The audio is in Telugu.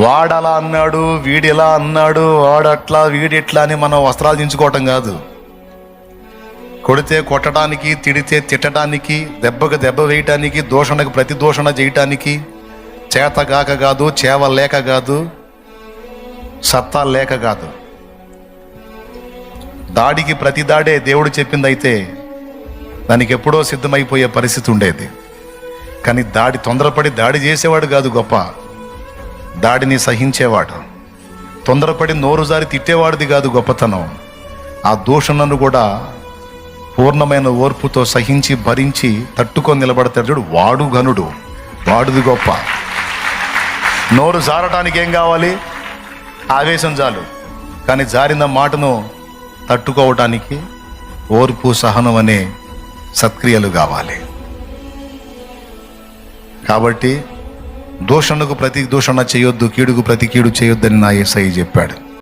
వాడలా అన్నాడు, వీడిలా అన్నాడు, వాడట్లా వీడిట్లా అని మనం వస్త్రాలు దించుకోవటం కాదు. కొడితే కొట్టడానికి, తిడితే తిట్టడానికి, దెబ్బకు దెబ్బ వేయటానికి, దూషణకు ప్రతి దూషణ చేయటానికి, చేతగాక కాదు, చేవ లేక కాదు, సత్తా లేక కాదు. దాడికి ప్రతి దాడే దేవుడు చెప్పిందైతే దానికి ఎప్పుడో సిద్ధమైపోయే పరిస్థితి ఉండేది. కానీ తొందరపడి దాడి చేసేవాడు కాదు గొప్ప, దాడిని సహించేవాడు. తొందరపడి నోరు జారి తిట్టేవాడిది కాదు గొప్పతనం. ఆ దూషణను కూడా పూర్ణమైన ఓర్పుతో సహించి భరించి తట్టుకొని నిలబడతాడు చూడు, వాడు ఘనుడు, వాడుది గొప్ప. నోరు జారటానికి ఏం కావాలి? ఆవేశం చాలు. కానీ జారిన మాటను తట్టుకోవటానికి ఓర్పు, సహనం అనే సత్క్రియలు కావాలి. కాబట్టి దూషణకు ప్రతి దూషణ చేయొద్దు, కీడుకు ప్రతి కీడు చేయొద్దని నా యేసయ్య చెప్పాడు.